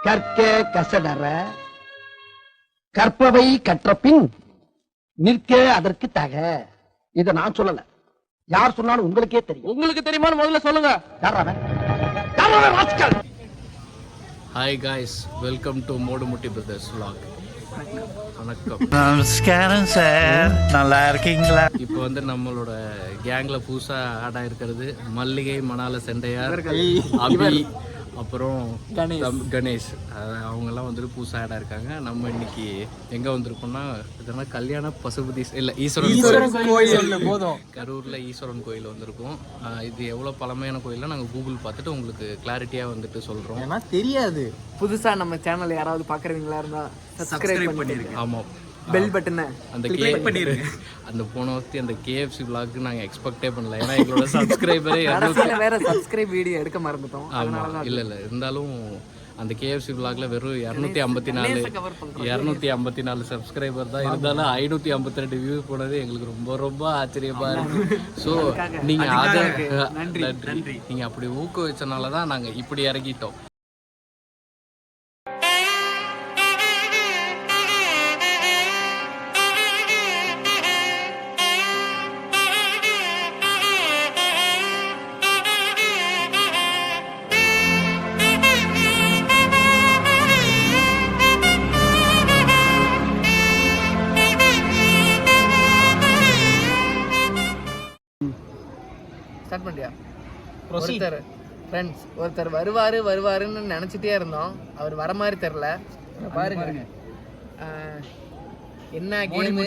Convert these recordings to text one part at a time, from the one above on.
கற்க கசடற கற்பவை கற்ற பின் நிற்க அதற்கு தக. இத நான் சொல்லல, யார் சொன்னாலும் உங்களுக்கே தெரியும். உங்களுக்கு தெரியுமா முதல்ல சொல்லுங்க. Hi guys, welcome to Modumutti brothers vlog. வணக்கம். நமஸ்காரம் சார், நல்லா இருக்கீங்களா? இப்போ வந்து நம்மளோட கேங்ல புதுசா ஆட் ஆயிருக்கிறது மல்லிகை, மணால, செண்டையார், அபி, அப்புறம் கணேஷ். அவங்கெல்லாம் வந்துட்டு புதுசாக ஆடாக இருக்காங்க. நம்ம இன்னைக்கு எங்கே வந்திருக்கோம்னா, இதெல்லாம் கல்யாண பசுபதி இல்லை ஈஸ்வரன் கோயில் போதும், கரூரில் ஈஸ்வரன் கோயில் வந்திருக்கோம். இது எவ்வளோ பழமையான கோயிலில் நாங்கள் கூகுள் பார்த்துட்டு உங்களுக்கு கிளாரிட்டியாக வந்துட்டு சொல்கிறோம். ஏன்னா தெரியாது, புதுசாக நம்ம சேனல் யாராவது பார்க்குறவங்களா இருந்தால் சப்ஸ்கிரைப் பண்ணிருக்கேன். ஆமாம், பெல் பட்டனை அந்த போன வருஷம் அந்த KFC vlog நாங்கள் எக்ஸ்பெக்டே பண்ணல. ஏன்னா எங்களோட சப்ஸ்கிரைபரே வேற சப்ஸ்கிரைப் வீடியோ எடுக்க மறந்துட்டோம். ஆமாம், இல்லை இருந்தாலும் அந்த KFC vlogல வெறும் 254 சப்ஸ்கிரைபர் தான். இருந்தாலும் 552 வியூ போனது எங்களுக்கு ரொம்ப ரொம்ப ஆச்சரியமா இருக்கு. ஸோ நீங்கள் அதை நன்றி, நீங்கள் அப்படி ஊக்குவிச்சனால தான் நாங்கள் இப்படி இறங்கிட்டோம். ஸ்டார்ட் பண்ணியா? ஒருத்தர் வருவாருன்னு நினைச்சிட்டே இருந்தோம். அவர் வர மாதிரி தெரியல. பாருங்க என்ன கேம்,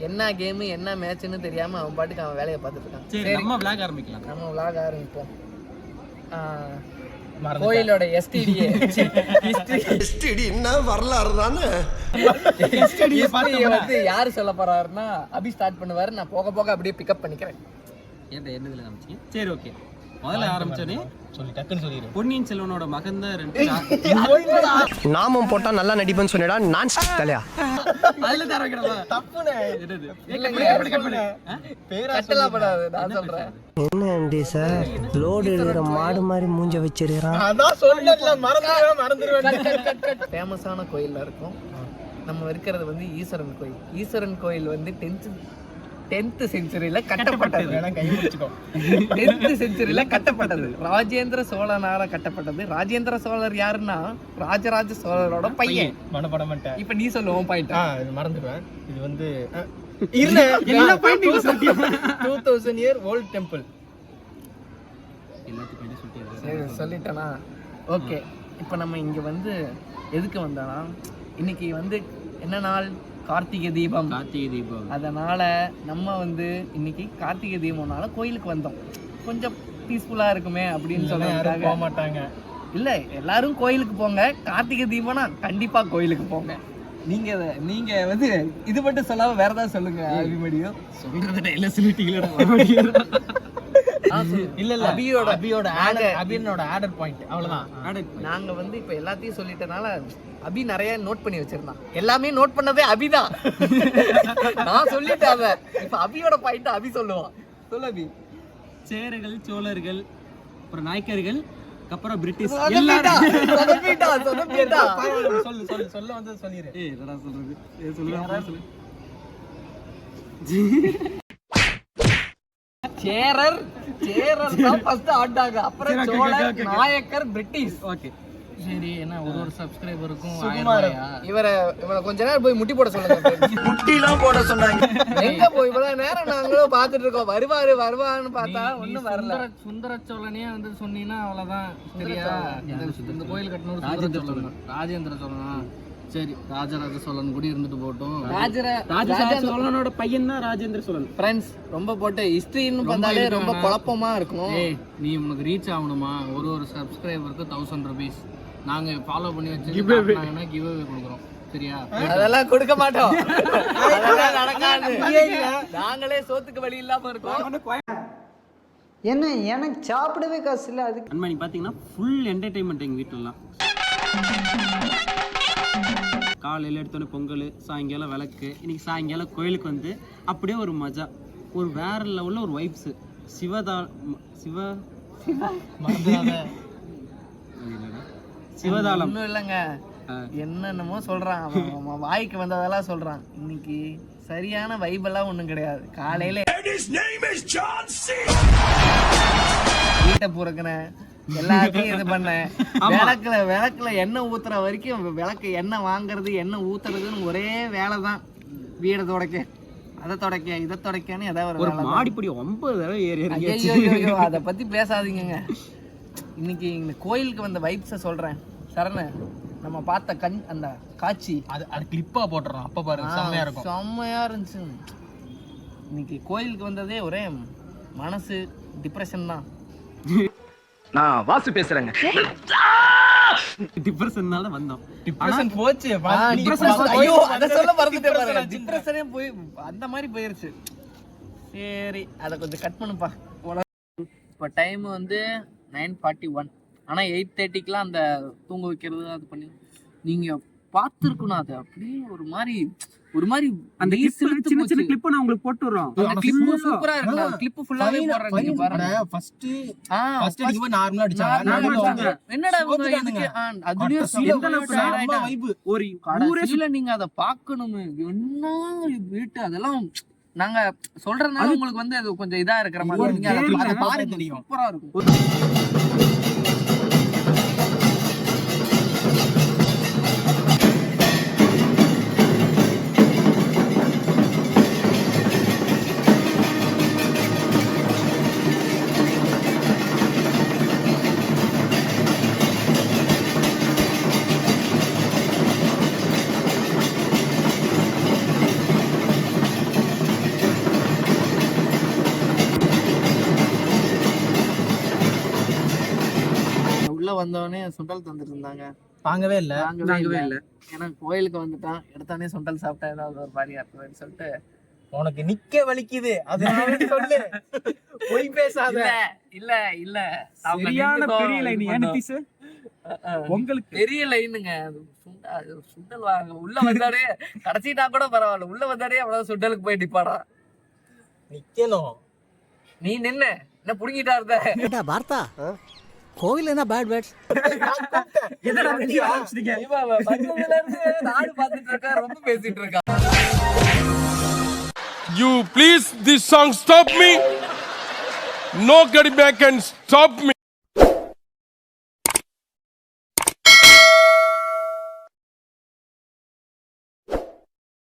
என்ன கேம் என்ன மேட்ச்னு தெரியாம அவன் பாட்டுக்கு அவன் வேலையை பார்த்துட்டு இருக்கான். சரி, நம்ம vlog ஆரம்பிக்கலாம். நம்ம vlog ஆரம்பிப்போம். கோயிலோட STD என்ன வரலாறு தானே வந்து யாரு சொல்ல போறாருன்னா அபி ஸ்டார்ட் பண்ணுவாரு. நான் போக போக அப்படியே பிக்கப் பண்ணிக்கிறேன். என்னதுல காமிச்சீங்க? சரி, ஓகே. முதல்ல ஆரம்பிச்சோனே சொல்லி டக்குன்னு சொல்லிடு. பொன்னியின் செல்வனோட மகன் தான் 2 நாமம் போட்டா நல்லா நடிப்பேன்னு சொன்னடா. நான் தலையா அதுல தர வைக்கிறதா தப்புனே. கட்டலாம் படாது, நான் சொல்றேன். என்ன எம்டி சார் லோடு எடுக்கிற மாடு மாதிரி மூஞ்ச வச்சிருக்கான். அதான் சொல்லல, மறந்துடுவேன். ஃபேமஸான கோயில்ல இருக்கும். நம்ம இருக்கிறது வந்து ஈஸ்வரன் கோயில். ஈஸ்வரன் கோயில் வந்து 10th செஞ்சுரியில கட்டப்பட்டது. 10th செஞ்சுரியில கட்டப்பட்டது. ராஜேந்திர சோழனால கட்டப்பட்டது. ராஜேந்திர சோழர் யாருன்னா ராஜராஜ சோழரோட பையன். இப்ப நீ சொல்லுவோம் பாயிண்ட். மறந்துடுவேன். இது வந்து 2000 இயர் ஓல்ட் டெம்பிள். சொல்லிட்டேனா? ஓகே. இப்போ நம்ம இங்க வந்து எதுக்கு வந்தோம்னா, இன்னைக்கு வந்து என்ன நாள்? கார்த்திகை தீபம். அதனால நம்ம வந்து இன்னைக்கு கார்த்திகை தீபம்னால கோயிலுக்கு வந்தோம். கொஞ்சம் பீஸ்ஃபுல்லா இருக்குமே அப்படின்னு சொல்ல மாட்டாங்க. இல்ல, எல்லாரும் கோயிலுக்கு போங்க. கார்த்திகை தீபம்னா கண்டிப்பா கோயிலுக்கு போங்க. நீங்க வந்து இது மட்டும் சொல்லாம வேற ஏதாவது சொல்லுங்க. அபிமடியும் சொல்றத எல்லாம் சொல்லிட்டீங்களா? இல்ல அபியோட ஆர்டர் பாயிண்ட் அவ்வளவுதான். நாங்க வந்து இப்ப எல்லாத்தையும் சொல்லிட்டனால அபி நிறைய நோட் பண்ணி வச்சிருந்தான். எல்லாமே நோட் பண்ணதே அபிதான். நான் சொல்லிட்டேன். இப்ப அபியோட பாயிண்ட் அபி சொல்லுவான். சொல்லு அபி. சேரர்கள், சோழர்கள், அப்புறம் நாயக்கர்கள், அப்புறம் பிரிட்டிஷ் சொல்ல வந்து சொல்லிரு. என்னடா சொல்றது? சேரர் தான் ஃபர்ஸ்ட் ஆட்டாங்க. அப்புறம் சோழர், நாயக்கர், பிரிட்டிஷ். ஓகே, சரி. என்ன ஒரு சப்ஸ்கிரைபருக்கும் இவரை கொஞ்ச நேரம் போய் முட்டி போட சொல்லுங்க. முட்டிலாம் போட சொன்னாங்க. எங்க போய் இவ்வளவு நேரம் நாங்களும் பாத்துட்டு இருக்கோம். வருவாருன்னு பார்த்தா ஒண்ணும் வரல. சுந்தர சோழனே வந்து சொன்னீங்கன்னா அவ்வளவுதான். சரியா? இந்த கோயில் கட்டணும் ராஜேந்திர சோழனா? சரி, ராஜராஜ சோழன் கூட இருந்துட்டு போட்டோம். ராஜராஜ சோழனோட பையன் தான் ராஜேந்திர சோழன். ஃப்ரெண்ட்ஸ், ரொம்ப போட்டு ஹிஸ்டரின்னு பார்த்தாலே ரொம்ப குழப்பமா இருக்கும். நீ உனக்கு ரீச் ஆகணுமா? ஒரு சப்ஸ்கிரைபருக்கு 1000 rupees நாங்க ஃபாலோ பண்ணி வச்சு கிவ் அவே கொடுக்குறோம். சரியா? அதெல்லாம் கொடுக்க மாட்டோம். அதெல்லாம் நடக்காது. நாங்களே சோத்துக்கு வழி இல்லாம இருக்கோம். என்ன எனக்கு சாப்பிடவே காசு இல்லை. அதுக்கு அன்மா நீ பாத்தீங்கன்னா ஃபுல் என்டர்டைன்மெண்ட் எங்க வீட்டுலலாம். காலையில் எடுத்தோன்னே பொங்கல், சாயங்காலம் விளக்கு. இன்னைக்கு சாயங்காலம் கோயிலுக்கு வந்து அப்படியே ஒரு மஜா, ஒரு வேற லெவலில் ஒரு வைப்ஸு. சிவதாளம் ஒண்ணும் இல்லைங்க, என்னென்னமோ சொல்றான் அவன் வாய்க்கு வந்ததெல்லாம் சொல்றான். இன்னைக்கு சரியான வைபெல்லாம் ஒண்ணும் கிடையாது. காலையில வீட்டை பூரக்கினேன், எல்லாத்தையும் இது பண்ணேன். விளக்குல எண்ணெய் ஊத்துற வரைக்கும் விளக்கு எண்ணெய் வாங்குறது எண்ணெய் ஊத்துறதுன்னு ஒரே வேலை தான். வீடை துடைக்க, அதை துடைக்க, இதை துடைக்கன்னு ஏதாவது ஒரு மாடிப்படி 9 தடவை ஏறி ஐயோ அதை பத்தி பேசாதீங்க. இன்னைக்கு இந்த கோயிலுக்கு வந்த வைப்ஸை சொல்றேன். சரண நம்ம பார்த்த அந்த காட்சி அது கிளிப்பா போட்டுறோம். அப்ப பாருங்க செம்மையா இருக்கும். செம்மையா இருந்துச்சு. இன்னைக்கு கோயிலுக்கு வந்ததே ஒரே மனசு டிப்ரெஷன் தான். நான் வாசு பேசுறேங்க. டிப்ரெஷன்னால வந்தோம். டிப்ரெஷன் போச்சு. ஐயோ அத சொல்ல மறந்துட்டேன் பாருங்க. டிப்ரெஷனே போய் அந்த மாதிரி போயிருச்சு. சரி அத கொஞ்சம் கட் பண்ணுப்பா. இப்போ டைம் வந்து 9:41. ஆனா 8:30க்குலாம் அந்த தூங்க வைக்கிறது அது பண்ணி நீங்க பார்த்துருக்கணும். அது அப்படியே ஒரு மாதிரி அந்த சின்ன சின்ன கிளிப் நான் உங்களுக்கு போட்டு வரோம். அந்த கிளிப் சூப்பரா இருக்கு. அந்த கிளிப் ஃபுல்லாவே போடுறேன். நீங்க பாருங்க. ஃபர்ஸ்ட் அடிக்கும்போது நார்மலா அடிச்சாங்க. என்னடா இவங்க இதுக்கு அதுலயும் வைப் ஒரு ஊரேல நீங்க அத பார்க்கணுமே. என்ன வீட்டு அதெல்லாம் நாங்க சொல்றதுனால உங்களுக்கு வந்து அது கொஞ்சம் இதா இருக்கிற மாதிரி நீங்க அத பாருங்க. தெரியும் சூப்பரா இருக்கும். உள்ள வந்தவனே சுண்டல் தந்துட்டு இருந்தாங்க. வாங்கவே இல்ல. ஏன்னா கோயிலுக்கு வந்துட்டான், எடுத்தோடனே சுண்டல் சாப்பிட்டா ஏதாவது ஒரு பாரியா இருக்குன்னு சொல்லிட்டு உனக்கு நிக்க வலிக்குது அது சொல்லு. போய் பேசாத. இல்ல சரியான பெரிய லைன். ஏனிதிஸ் உங்களுக்கு பெரிய லைனுங்க. சுண்டல் வாங்க உள்ள வந்தாடே கடைசிட்டா கூட பரவாயில்ல. உள்ள வந்தாடே அவ்வளவு சுண்டலுக்கு போய் நிப்பாடா. நிக்கணும். நீ நின்னு என்ன புடுங்கிட்டா இருந்த பார்த்தா கோவில் என்ன பேட் பேட்ஸ் நாடு பாத்துட்டு இருக்கா, ரொம்ப பேசிட்டு இருக்கா. You please, this song stop me. Nobody back can stop me.